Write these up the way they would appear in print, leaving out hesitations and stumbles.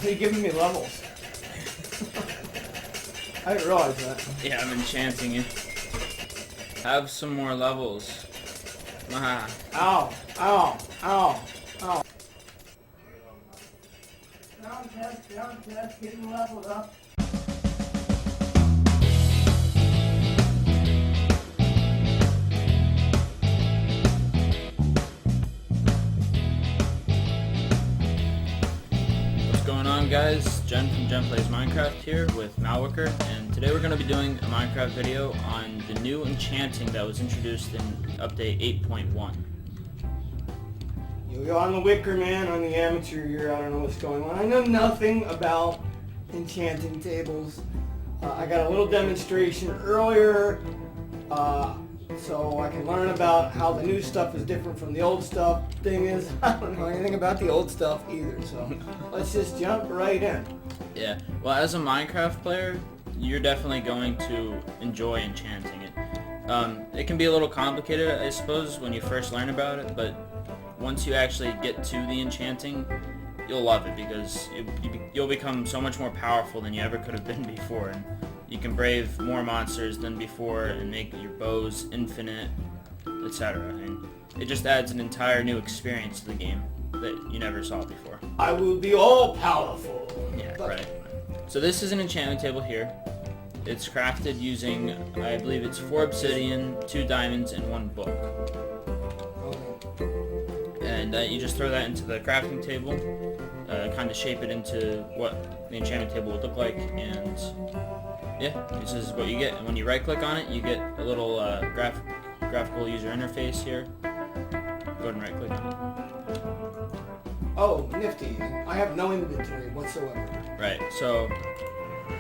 You're giving me levels. I didn't realize that. Yeah, I'm enchanting you. Have some more levels. Ah. Ow, ow, ow, ow. Down test, getting leveled up. What's going on, guys? Jen from Jen Plays Minecraft here with Malwicker, and today we're going to be doing a Minecraft video on the new enchanting that was introduced in update 8.1. You're on the Wicker Man, on the amateur year. I don't know what's going on. I know nothing about enchanting tables. I got a little demonstration earlier, so I can learn about how the new stuff is different from the old stuff. Thing is, I don't know anything about the old stuff either, so let's just jump right in. Yeah, well, as a Minecraft player, you're definitely going to enjoy enchanting it. It can be a little complicated, I suppose, when you first learn about it, but once you actually get to the enchanting, you'll love it because you'll become so much more powerful than you ever could have been before, and you can brave more monsters than before and make your bows infinite, etc. And it just adds an entire new experience to the game that you never saw before. I will be all powerful. Yeah, right. So this is an enchantment table here. It's crafted using, I believe it's 4 obsidian, 2 diamonds, and 1 book. And you just throw that into the crafting table, kind of shape it into what the enchantment table would look like, and yeah, this is what you get. And when you right click on it, you get a little graphical user interface here. Go ahead and right click on it. Oh, nifty. I have no inventory whatsoever. Right, so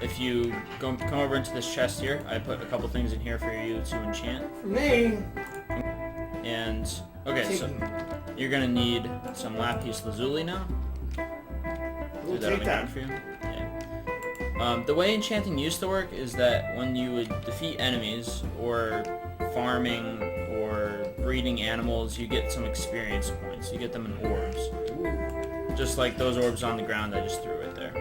if you come over into this chest here, I put a couple things in here for you to enchant. For me. And okay, so you're gonna need some lapis lazuli now. We'll Do that on the ground for you. Yeah. The way enchanting used to work is that when you would defeat enemies or farming or breeding animals, you get some experience points. You get them in orbs. Ooh. Just like those orbs on the ground I just threw right there.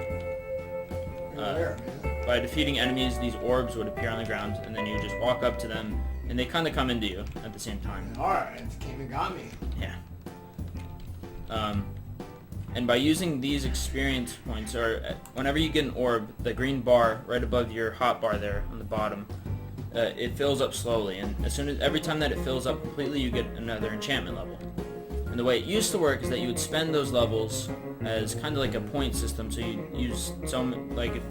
There, man. By defeating enemies, these orbs would appear on the ground, and then you just walk up to them, and they kind of come into you at the same time. Alright, it came and got me. Yeah. And by using these experience points, or whenever you get an orb, the green bar right above your hot bar there on the bottom, it fills up slowly, and every time that it fills up completely, you get another enchantment level. And the way it used to work is that you would spend those levels as kind of like a point system. So you use like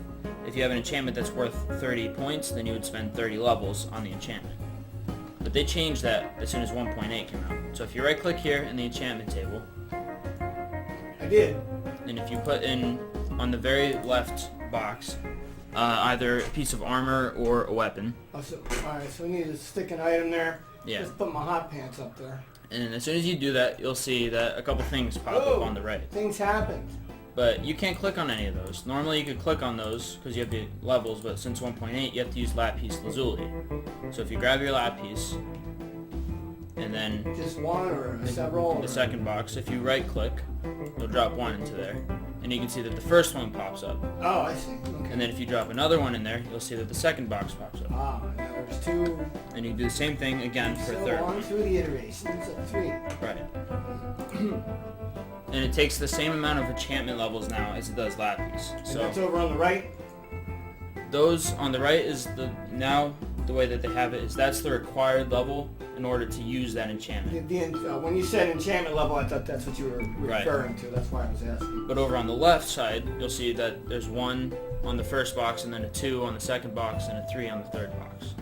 if you have an enchantment that's worth 30 points, then you would spend 30 levels on the enchantment. But they changed that as soon as 1.8 came out. So if you right click here in the enchantment table, I did. and if you put in on the very left box either a piece of armor or a weapon. Oh, alright, so we need to stick an item there. Yeah. Just put my hot pants up there. And as soon as you do that, you'll see that a couple things pop up on the right. Things happened. But you can't click on any of those. Normally you could click on those because you have the levels, but since 1.8 you have to use lapis lazuli. So if you grab your lapis, and then just one or several? The second box, if you right click, you'll drop one into there. And you can see that the first one pops up. Oh, I see. Okay. And then if you drop another one in there, you'll see that the second box pops up. Ah, now there's 2. And you can do the same thing again for a third So on one. through the iterations of 3. Right. And it takes the same amount of enchantment levels now as it does lapis. And So that's over on the right? those on the right is the way that they have it is that's the required level in order to use that enchantment. When you said enchantment level, I thought that's what you were referring to. That's why I was asking. But over on the left side, you'll see that there's 1 on the first box, and then a 2 on the second box, and a 3 on the third box.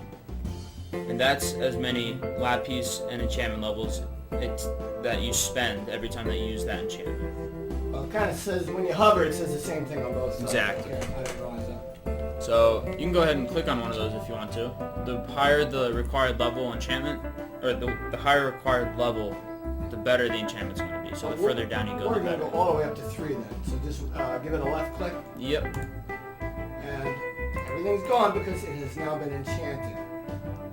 And that's as many lapis and enchantment levels that you spend every time that you use that enchantment. Well, it kind of says, when you hover, it says the same thing on both sides. Exactly. Okay, I didn't realize that. So you can go ahead and click on one of those if you want to. The higher the required level enchantment, or the higher required level, the better the enchantment's going to be. So the further down you go, we're the going to better. go all the way up to 3 then. So just give it a left click. Yep. And everything's gone because it has now been enchanted.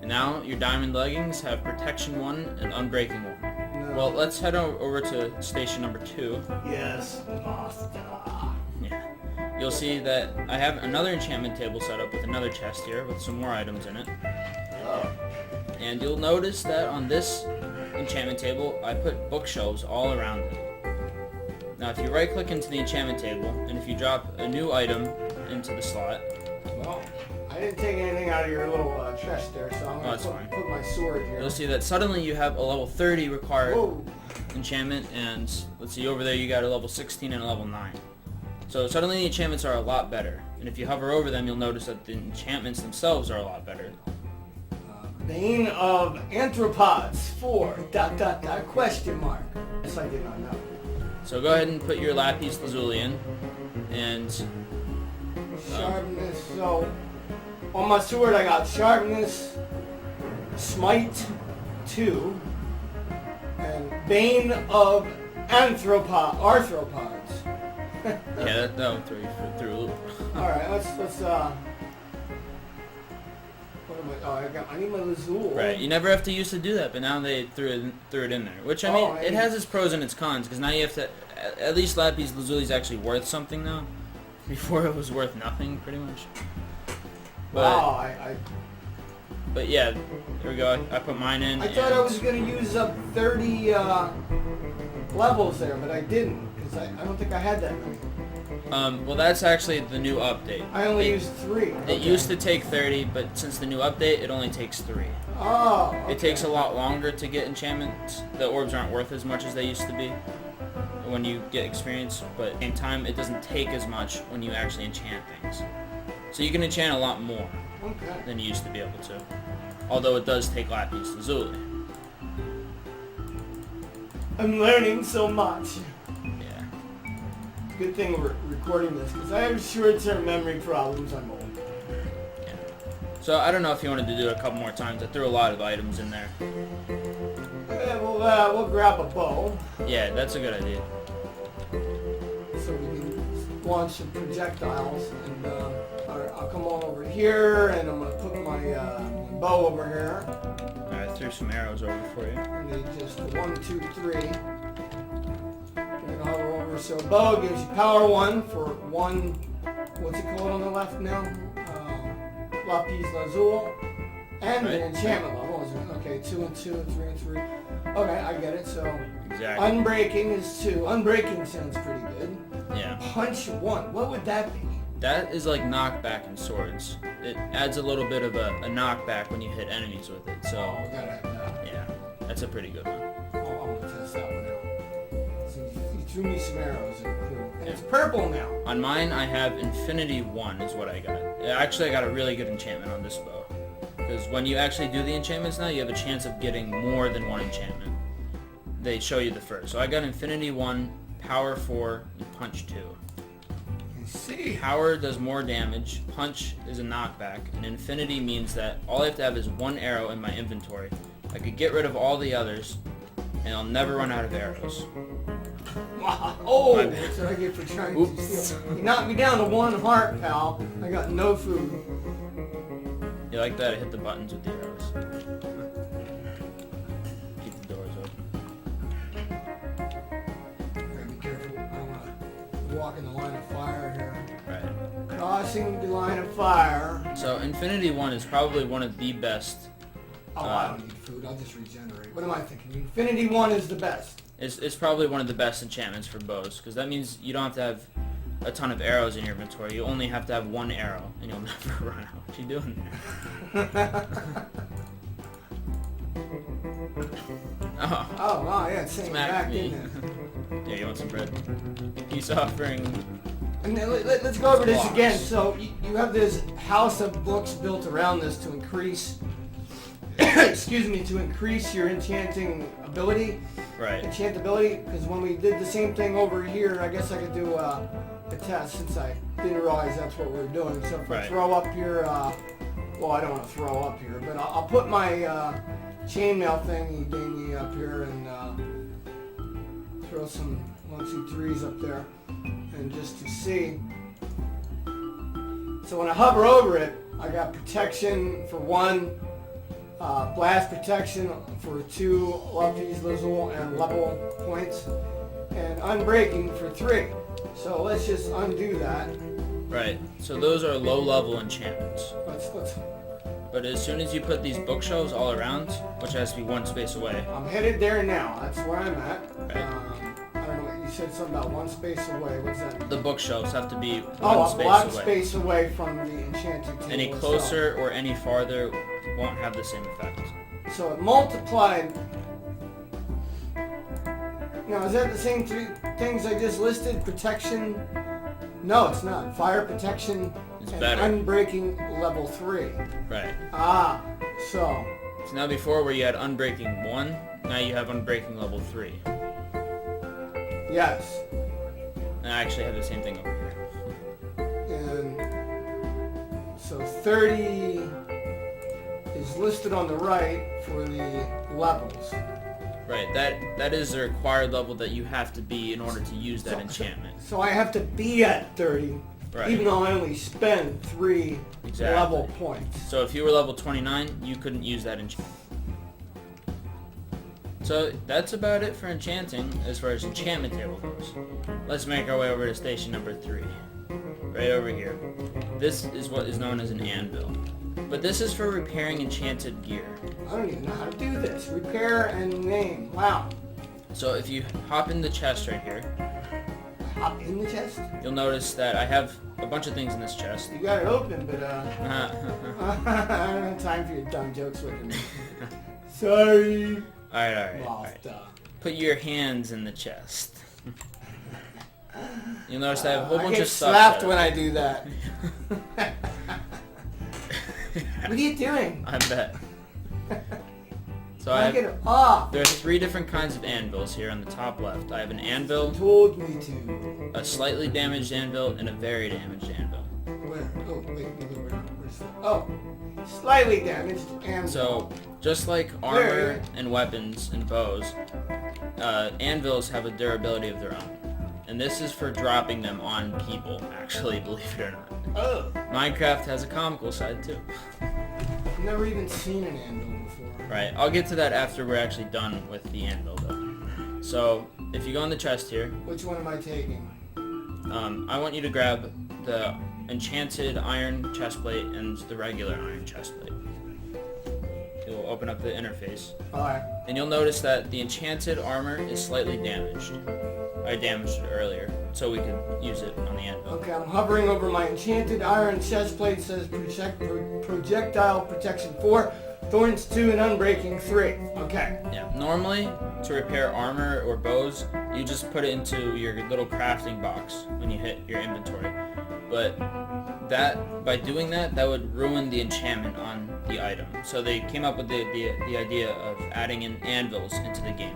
And now your diamond leggings have protection 1 and unbreaking 1. No. Well, let's head over to station number 2. Yes, master. Yeah. you'll see that I have another enchantment table set up with another chest here with some more items in it. Oh. And you'll notice that on this enchantment table, I put bookshelves all around it. Now, if you right-click into the enchantment table, and if you drop a new item into the slot... Well, I didn't take anything out of your little chest there, so I'm going to put my sword here. You'll see that suddenly you have a level 30 required enchantment, and let's see, over there you got a level 16 and a level 9. So suddenly the enchantments are a lot better. And if you hover over them, you'll notice that the enchantments themselves are a lot better. Bane of Anthropods 4, ... question mark. Yes, I did not know. So go ahead and put your lapis lazuli in, and... Sharpness, so... On my sword I got sharpness, smite 2, and Bane of Arthropods. Yeah, that'll throw you through a loop. Alright, let's what am I need my Lazul. Right, you never have to use to do that, but now they threw it in there. Which, I mean, it has its pros and its cons, because now you have to... At least lapis lazuli is actually worth something now. Before it was worth nothing, pretty much. But, wow, But yeah, there we go. I put mine in. I thought I was going to use up 30 levels there, but I didn't, because I don't think I had that many. Well, that's actually the new update. I only used 3. It used to take 30, but since the new update, it only takes 3. Oh, okay. It takes a lot longer to get enchantments. The orbs aren't worth as much as they used to be when you get experience, but at the same time, it doesn't take as much when you actually enchant things. So you can enchant a lot more than you used to be able to. Although it does take lapis lazuli. I'm learning so much. Yeah. Good thing we're recording this, because I have short-term memory problems. I'm old. Yeah. So I don't know if you wanted to do it a couple more times. I threw a lot of items in there. Yeah, we'll grab a bow. Yeah, that's a good idea. So we can launch some projectiles, and I'll come on over here, and I'm gonna put my bow over here. Alright, I threw some arrows over for you. And they just 1, 2, 3. And hover over. So bow gives you power 1 for 1. What's it called on the left now? Lapis lazuli, and an enchantment level. Okay, 2 and 2, 3 and 3. Okay, I get it. So exactly. Unbreaking is 2. Unbreaking sounds pretty good. Yeah. Punch 1. What would that be? That is like knockback in swords. It adds a little bit of a knockback when you hit enemies with it. So Oh, gotta have that. yeah, that's a pretty good one. Oh, I'm gonna test that one out. So you threw me some arrows, and it's purple now. On mine, I have Infinity 1 is what I got. Actually, I got a really good enchantment on this bow. Because when you actually do the enchantments now, you have a chance of getting more than one enchantment. They show you the first. So I got Infinity 1, Power 4, and Punch 2. See. Power does more damage, Punch is a knockback, and Infinity means that all I have to have is one arrow in my inventory. I could get rid of all the others, and I'll never run out of arrows. Wow. Oh, that's what I get for trying to steal. You knocked me down to 1 heart, pal. I got no food. You like that? I hit the buttons with the arrows. Keep the doors open. Gotta be careful. I don't want to walk in the line of fire here. Right. Crossing the line of fire. So Infinity 1 is probably one of the best. Oh, I don't need food. I'll just regenerate. What am I thinking? Infinity 1 is the best. It's probably one of the best enchantments for bows, because that means you don't have to have a ton of arrows in your inventory. You only have to have 1 arrow, and you'll never run out. What you doing there? Oh, wow, yeah, it's saying Smack back, me. isn't it? Yeah, you want some bread? Peace offering. And then let's go over this again. So you have this house of books built around this to increase, excuse me, to increase your enchanting ability. Right. Enchantability, because when we did the same thing over here, I guess I could do a test since I didn't realize that's what we were doing. So if I throw up here, well, I don't want to throw up here, but I'll put my chainmail thing thingy up here and throw some 1, 2, 3s up there, and just to see. So when I hover over it, I got protection for 1. Blast protection for 2 lapis lazuli and level points, and unbreaking for 3. So let's just undo that. Right. So those are low-level enchantments. Let's. But as soon as you put these bookshelves all around, which has to be one space away. I'm headed there now. That's where I'm at. Right. I don't know. You said something about one space away. What's that mean? The bookshelves have to be Oh, one space one away. space away from the enchanting table. Any closer or any farther won't have the same effect. So it multiplied. Now, is that the same three things I just listed? Protection? No, it's not. Fire protection It's and better. unbreaking level 3. Right. Ah, so. So now before where you had unbreaking 1, now you have unbreaking level 3. Yes. And I actually have the same thing over here. And so 30 is listed on the right for the levels. Right, that is the required level that you have to be in order to use that enchantment. So I have to be at 30, Right. even though I only spend 3 Exactly. level points. So if you were level 29, you couldn't use that enchantment. So that's about it for enchanting as far as enchantment table goes. Let's make our way over to station number 3. Right over here. This is what is known as an anvil. But this is for repairing enchanted gear. I don't even know how to do this. Repair and name. Wow. So if you hop in the chest right here, Hop in the chest? you'll notice that I have a bunch of things in this chest. You got it open, but I don't have time for your dumb jokes with me. Sorry. Alright. Lost, Put your hands in the chest. You'll notice I have a whole I bunch get of stuff. slapped set when up. I do that. What are you doing? I bet. So Knock it off. there are 3 different kinds of anvils here on the top left. I have an anvil, Told me to. a slightly damaged anvil, and a very damaged anvil. Where? Oh, wait, where's that? Oh, slightly damaged and So, just like armor and weapons and bows, anvils have a durability of their own. And this is for dropping them on people, actually, believe it or not. oh, Minecraft has a comical side too. I've never even seen an anvil before. Right, I'll get to that after we're actually done with the anvil though. So, if you go in the chest here, Which one am I taking? I want you to grab the enchanted iron chestplate and the regular iron chestplate. You'll open up the interface, Alright. and you'll notice that the enchanted armor is slightly damaged. I damaged it earlier, so we could use it on the anvil. Okay, I'm hovering over my enchanted iron chest plate. Says projectile protection 4, thorns 2, and unbreaking 3. Okay. Yeah, normally, to repair armor or bows, you just put it into your little crafting box when you hit your inventory. But by doing that, that would ruin the enchantment on the item. So they came up with the idea of adding in anvils into the game.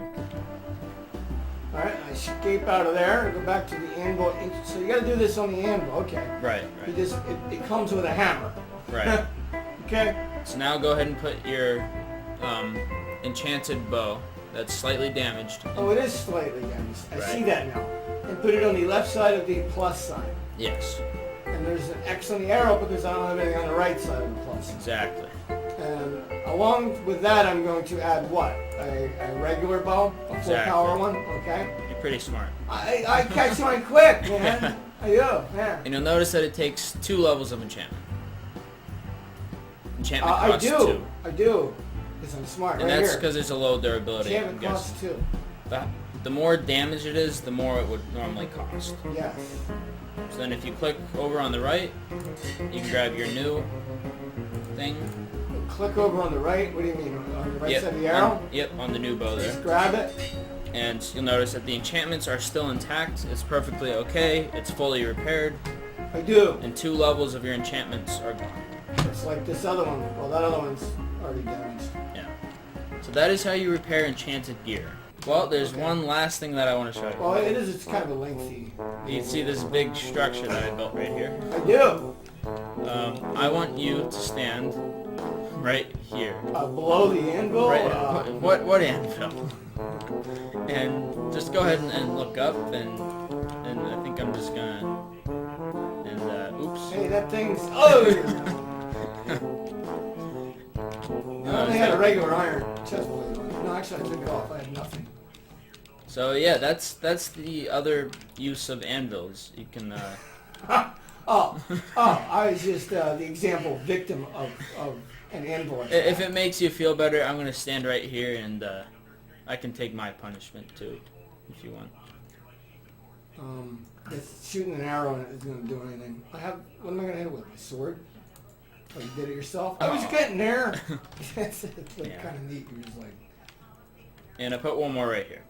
Alright, I escape out of there, go back to the anvil. So you gotta do this on the anvil, okay. Right, You just, it comes with a hammer. right. Okay. So now go ahead and put your enchanted bow that's slightly damaged. Oh, it is slightly damaged. I Right. see that now. And put it on the left side of the plus sign. Yes, And there's an X on the arrow because I don't have anything on the right side of the plus sign. exactly. And along with that, I'm going to add what? A regular bow? A full Exactly. power one? Okay. You're pretty smart. I catch on quick, man. I do, yeah. And you'll notice that it takes 2 levels of enchantment. Enchantment I costs 2. I do. Because I'm smart, And right that's here. because there's a low durability. Enchantment I'm costs guessing. 2. The more damage it is, the more it would normally cost. Yes. So then if you click over on the right, you can grab your new thing. Click over on the right. What do you mean? On the right Yep, side of the arrow? on the new bow there. Just grab it. And you'll notice that the enchantments are still intact. It's perfectly okay. It's fully repaired. I do. And 2 levels of your enchantments are gone. It's like this other one. Well, that other one's already damaged. Yeah. So that is how you repair enchanted gear. Well, there's one last thing that I want to show you. Well, it is. It's kind of a lengthy. You can see this big structure that I built right here. I do. I want you to stand right here. Below the anvil. Right. What anvil? And just go ahead and look up, and I think I'm just gonna. And oops. Hey, that thing's. Oh. I only had a regular iron chest plate on it. No, actually, I took it off. I had nothing. So yeah, that's the other use of anvils. You can Oh, I was just the example victim of an invoice. If it makes you feel better, I'm gonna stand right here and I can take my punishment too, if you want. Just shooting an arrow isn't going to do anything. What am I going to hit it with? My sword? Oh, you did it yourself? I was getting there. It's like kind of neat. You're just like... And I put one more right here.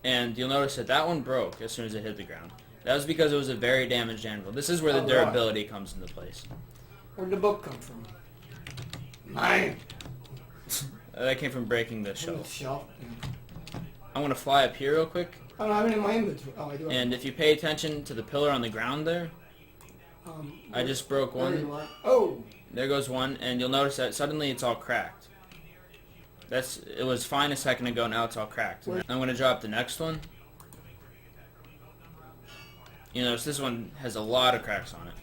And you'll notice that one broke as soon as it hit the ground. That was because it was a very damaged anvil. This is where the durability comes into place. Where'd the book come from? Mine. That came from breaking the shelf. Shelf? Yeah. I'm going to fly up here real quick. I don't have it in my inventory. Oh, I do. And if you pay attention to the pillar on the ground there, I just broke one. Oh! There goes one, and you'll notice that suddenly it's all cracked. It was fine a second ago, now it's all cracked. I'm going to drop the next one. You notice this one has a lot of cracks on it.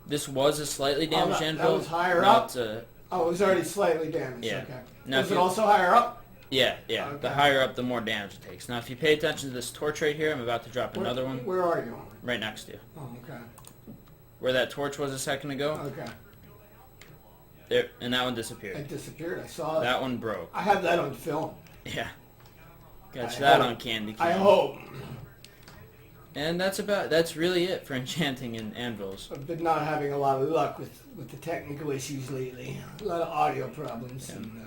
This was a slightly damaged anvil. That was higher up? It was already slightly damaged. Yeah. Okay. Now Was it also higher up? Yeah. Okay. The higher up, the more damage it takes. Now, if you pay attention to this torch right here, I'm about to drop another one. Where are you? Right next to you. Oh, okay. Where that torch was a second ago. Okay. There, and that one disappeared. It disappeared. I saw it. That one broke. I have that on film. Yeah. Got you that on candy cane. I hope. And that's really it for enchanting and anvils. I've been not having a lot of luck with the technical issues lately. A lot of audio problems. Yeah. And,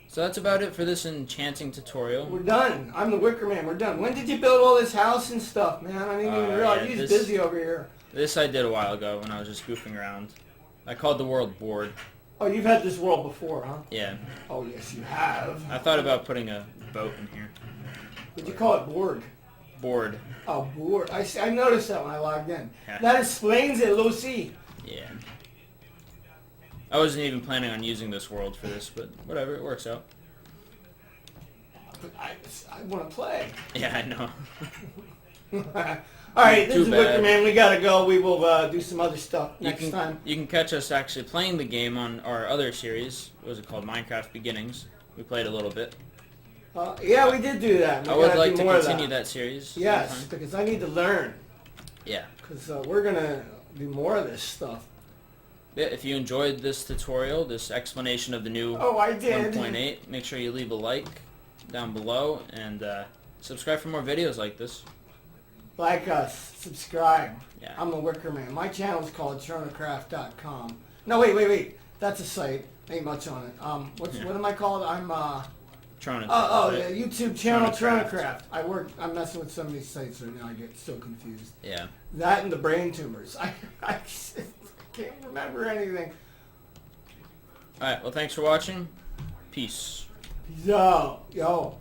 so that's about it for this enchanting tutorial. we're done. I'm the Wicker Man. We're done. When did you build all this house and stuff, man? I didn't even realize. He's busy over here. This I did a while ago when I was just goofing around. I called the world board. Oh, you've had this world before, huh? Yeah. Oh, yes, you have. I thought about putting a boat in here. Did you call it board? Board. Oh, board. I noticed that when I logged in. Yeah. That explains it, Lucy. Yeah. I wasn't even planning on using this world for this, but whatever, it works out. But I want to play. Yeah, I know. All right, this Too is bad. Wicker Man. We gotta go. We will do some other stuff next time. You can catch us actually playing the game on our other series. What was it called? Minecraft Beginnings. We played a little bit. Yeah, we did do that. I would like to continue that series. Yes, sometime. because I need to learn. Yeah. Because we're gonna do more of this stuff. Yeah, if you enjoyed this tutorial, this explanation of the new I did. 1.8, make sure you leave a like down below and subscribe for more videos like this. Like us, subscribe. Yeah. I'm the Wicker Man. My channel is called TronaCraft.com. No, wait. That's a site. Ain't much on it. What am I called? I'm Trona. the YouTube channel TronaCraft. TronaCraft. I'm messing with some of these sites right now. I get so confused. Yeah. That and the brain tumors. I can't remember anything. Alright, well thanks for watching. Peace. Peace out. Yo.